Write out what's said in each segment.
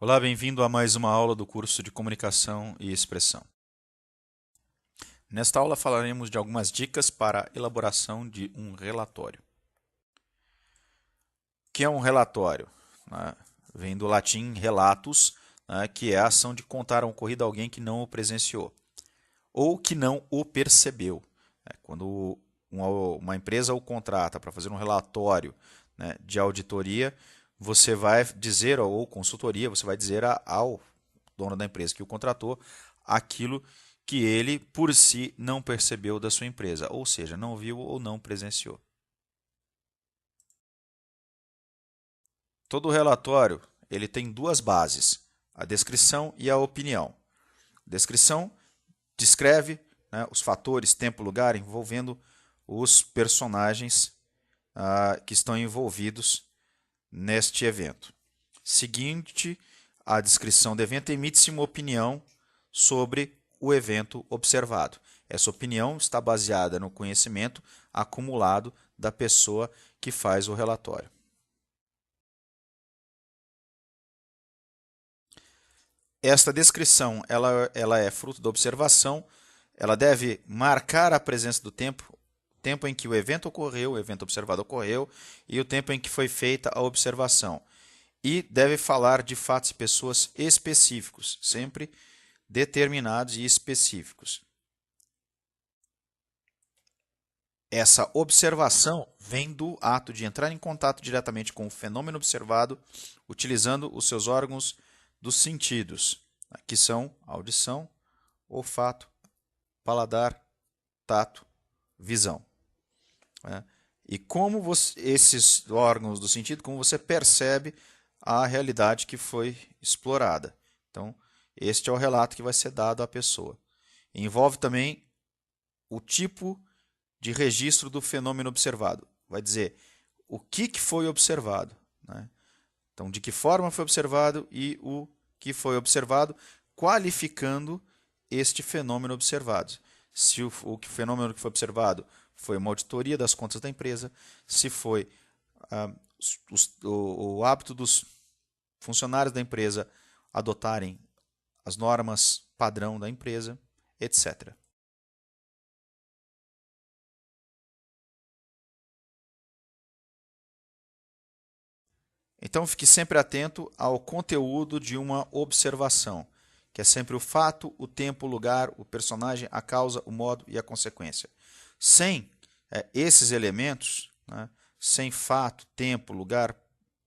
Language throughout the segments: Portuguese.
Olá, bem-vindo a mais uma aula do curso de Comunicação e Expressão. Nesta aula falaremos de algumas dicas para a elaboração de um relatório. O que é um relatório? Né? Vem do latim relatus, né, que é a ação de contar um ocorrido a alguém que não o presenciou ou que não o percebeu. Quando uma empresa o contrata para fazer um relatório, né, de auditoria, você vai dizer, ou consultoria, você vai dizer ao dono da empresa que o contratou aquilo que ele, por si, não percebeu da sua empresa, ou seja, não viu ou não presenciou. Todo relatório ele tem duas bases, a descrição e a opinião. A descrição descreve, né, os fatores, tempo, lugar envolvendo os personagens que estão envolvidos neste evento. Seguinte, a descrição do evento emite-se uma opinião sobre o evento observado. Essa opinião está baseada no conhecimento acumulado da pessoa que faz o relatório. Esta descrição ela é fruto da observação, ela deve marcar a presença do tempo em que o evento ocorreu, o evento observado ocorreu, e o tempo em que foi feita a observação. E deve falar de fatos e pessoas específicos, sempre determinados e específicos. Essa observação vem do ato de entrar em contato diretamente com o fenômeno observado, utilizando os seus órgãos dos sentidos, que são audição, olfato, paladar, tato, visão. E como esses órgãos do sentido, como você percebe a realidade que foi explorada. Então, este é o relato que vai ser dado à pessoa. Envolve também o tipo de registro do fenômeno observado. Vai dizer o que foi observado, né? Então, de que forma foi observado e o que foi observado, qualificando este fenômeno observado. Se o fenômeno que foi observado foi uma auditoria das contas da empresa, se foi o hábito dos funcionários da empresa adotarem as normas padrão da empresa, etc. Então fique sempre atento ao conteúdo de uma observação, que é sempre o fato, o tempo, o lugar, o personagem, a causa, o modo e a consequência. Sem esses elementos, né, sem fato, tempo, lugar,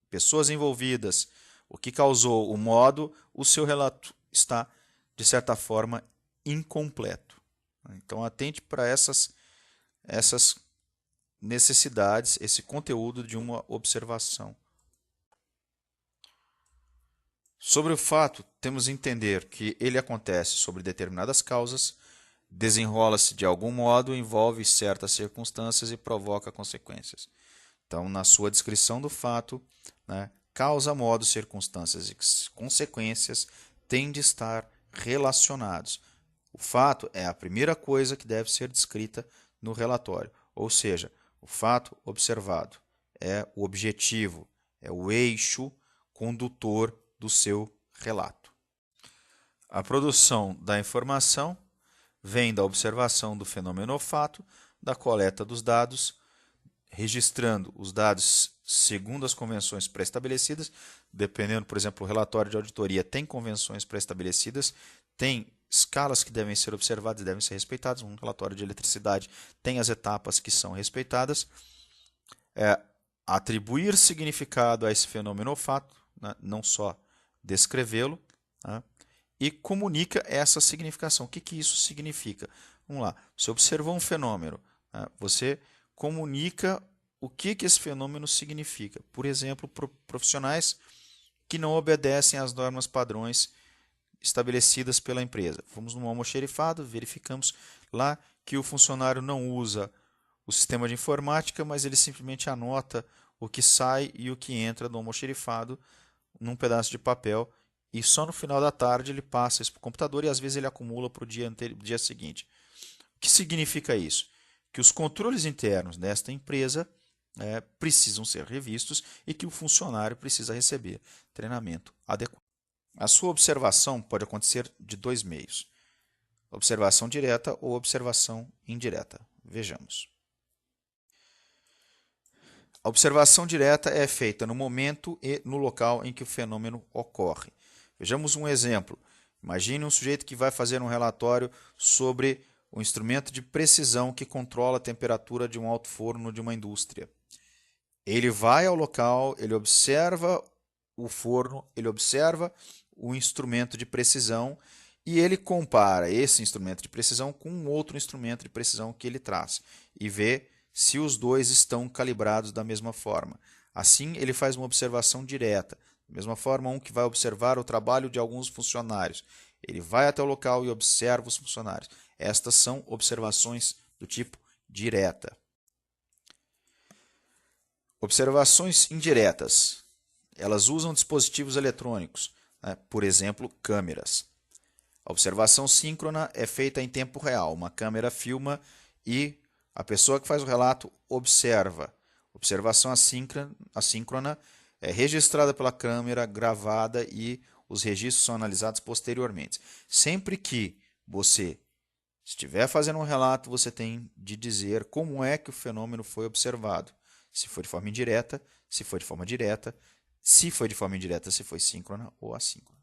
pessoas envolvidas, o que causou o modo, o seu relato está, de certa forma, incompleto. Então atente para essas necessidades, esse conteúdo de uma observação. Sobre o fato, temos de entender que ele acontece sobre determinadas causas, desenrola-se de algum modo, envolve certas circunstâncias e provoca consequências. Então, na sua descrição do fato, né, causa, modo, circunstâncias e consequências têm de estar relacionados. O fato é a primeira coisa que deve ser descrita no relatório, ou seja, o fato observado é o objetivo, é o eixo condutor do seu relato. A produção da informação vem da observação do fenômeno olfato, da coleta dos dados, registrando os dados segundo as convenções pré-estabelecidas, dependendo, por exemplo, o relatório de auditoria tem convenções pré-estabelecidas, tem escalas que devem ser observadas e devem ser respeitadas, um relatório de eletricidade tem as etapas que são respeitadas, atribuir significado a esse fenômeno olfato, né, não só descrevê-lo, né, e comunica essa significação. O que isso significa? Vamos lá, você observou um fenômeno, né, você comunica o que esse fenômeno significa. Por exemplo, profissionais que não obedecem às normas padrões estabelecidas pela empresa. Fomos no almoxerifado, verificamos lá que o funcionário não usa o sistema de informática, mas ele simplesmente anota o que sai e o que entra do almoxerifado num pedaço de papel e só no final da tarde ele passa isso para o computador e às vezes ele acumula para o dia seguinte. O que significa isso? Que os controles internos desta empresa precisam ser revistos e que o funcionário precisa receber treinamento adequado. A sua observação pode acontecer de dois meios: observação direta ou observação indireta. Vejamos. A observação direta é feita no momento e no local em que o fenômeno ocorre. Vejamos um exemplo. Imagine um sujeito que vai fazer um relatório sobre um instrumento de precisão que controla a temperatura de um alto-forno de uma indústria. Ele vai ao local, ele observa o forno, ele observa o instrumento de precisão e ele compara esse instrumento de precisão com um outro instrumento de precisão que ele traz e vê se os dois estão calibrados da mesma forma. Assim, ele faz uma observação direta. Da mesma forma, um que vai observar o trabalho de alguns funcionários. Ele vai até o local e observa os funcionários. Estas são observações do tipo direta. Observações indiretas. Elas usam dispositivos eletrônicos, né? Por exemplo, câmeras. A observação síncrona é feita em tempo real. Uma câmera filma e a pessoa que faz o relato observa. Observação assíncrona é registrada pela câmera, gravada e os registros são analisados posteriormente. Sempre que você estiver fazendo um relato, você tem de dizer como é que o fenômeno foi observado. Se foi de forma indireta, se foi de forma direta, se foi de forma indireta, se foi síncrona ou assíncrona.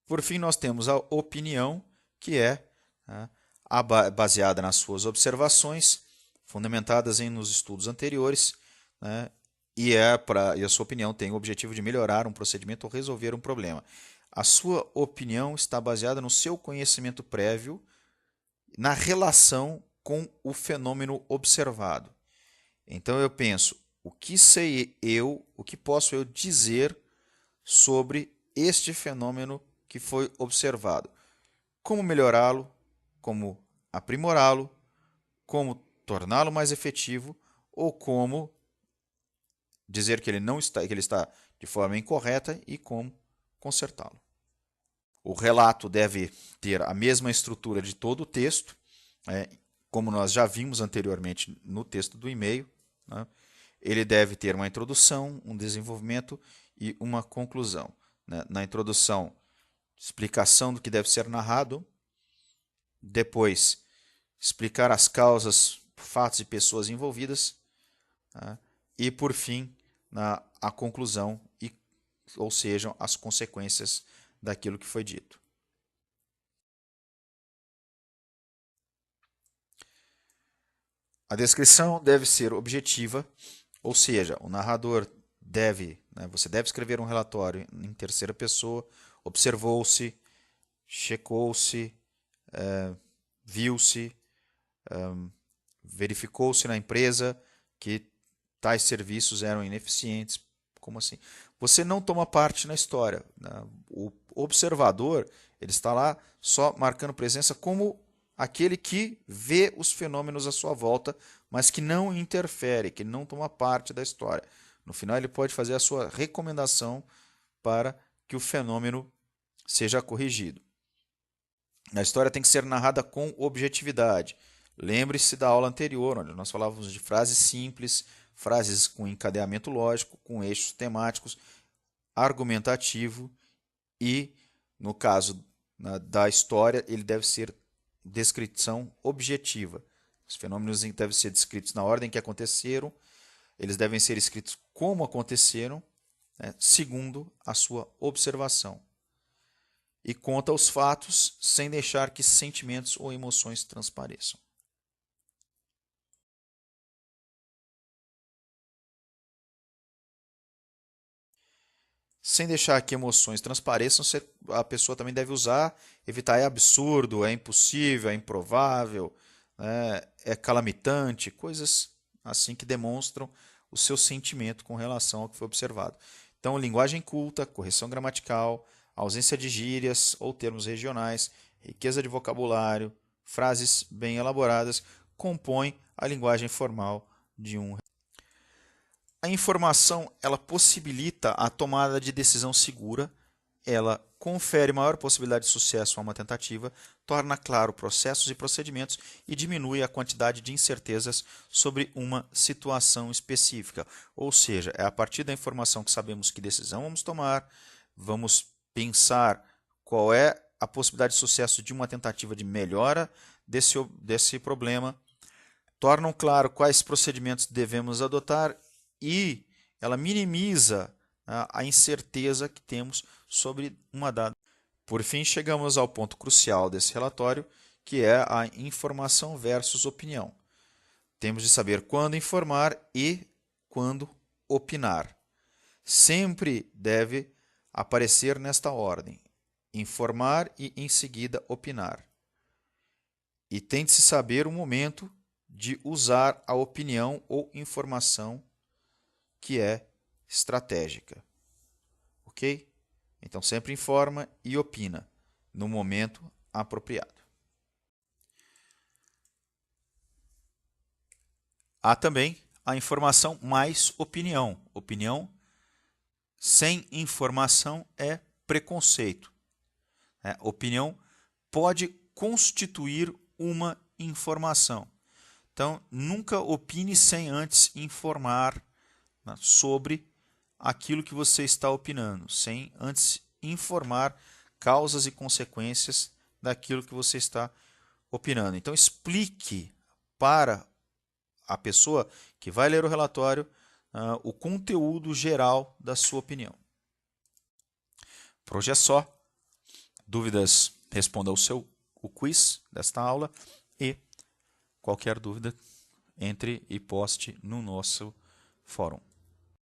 Por fim, nós temos a opinião, que é baseada nas suas observações, fundamentadas nos estudos anteriores, né, e a sua opinião tem o objetivo de melhorar um procedimento ou resolver um problema. A sua opinião está baseada no seu conhecimento prévio, na relação com o fenômeno observado. Então eu penso, o que sei eu, o que posso eu dizer sobre este fenômeno que foi observado? Como melhorá-lo, como aprimorá-lo, como torná-lo mais efetivo ou como dizer que ele está de forma incorreta e como consertá-lo. O relato deve ter a mesma estrutura de todo o texto, como nós já vimos anteriormente no texto do e-mail, né? Ele deve ter uma introdução, um desenvolvimento e uma conclusão. Né? Na introdução, explicação do que deve ser narrado, depois explicar as causas, fatos e pessoas envolvidas, tá? E por fim, a conclusão, ou seja, as consequências daquilo que foi dito. A descrição deve ser objetiva, ou seja, o narrador você deve escrever um relatório em terceira pessoa, observou-se, checou-se, viu-se, verificou-se na empresa que tais serviços eram ineficientes. Como assim? Você não toma parte na história. O observador, ele está lá só marcando presença como aquele que vê os fenômenos à sua volta, mas que não interfere, que não toma parte da história. No final, ele pode fazer a sua recomendação para que o fenômeno seja corrigido. A história tem que ser narrada com objetividade. Lembre-se da aula anterior, onde nós falávamos de frases simples, frases com encadeamento lógico, com eixos temáticos, argumentativo e, no caso da história, ele deve ser descrição objetiva. Os fenômenos devem ser descritos na ordem que aconteceram, eles devem ser escritos como aconteceram, né, segundo a sua observação. E conta os fatos sem deixar que sentimentos ou emoções transpareçam. Sem deixar que emoções transpareçam, a pessoa também deve usar, evitar é absurdo, é impossível, é improvável, é calamitante, coisas assim que demonstram o seu sentimento com relação ao que foi observado. Então, linguagem culta, correção gramatical, ausência de gírias ou termos regionais, riqueza de vocabulário, frases bem elaboradas, compõem a linguagem formal de um. A informação ela possibilita a tomada de decisão segura, ela confere maior possibilidade de sucesso a uma tentativa, torna claro processos e procedimentos e diminui a quantidade de incertezas sobre uma situação específica. Ou seja, é a partir da informação que sabemos que decisão vamos tomar, vamos pensar qual é a possibilidade de sucesso de uma tentativa de melhora desse problema, tornam claro quais procedimentos devemos adotar e ela minimiza a incerteza que temos sobre uma dada. Por fim, chegamos ao ponto crucial desse relatório, que é a informação versus opinião. Temos de saber quando informar e quando opinar. Sempre deve aparecer nesta ordem: informar e, em seguida, opinar. E tem de se saber o momento de usar a opinião ou informação que é estratégica. Ok? Então, sempre informa e opina no momento apropriado. Há também a informação mais opinião. Opinião sem informação é preconceito. Opinião pode constituir uma informação. Então, nunca opine sem antes informar sobre aquilo que você está opinando, sem antes informar causas e consequências daquilo que você está opinando. Então, explique para a pessoa que vai ler o relatório o conteúdo geral da sua opinião. Por hoje é só. Dúvidas, responda o quiz desta aula e qualquer dúvida, entre e poste no nosso fórum.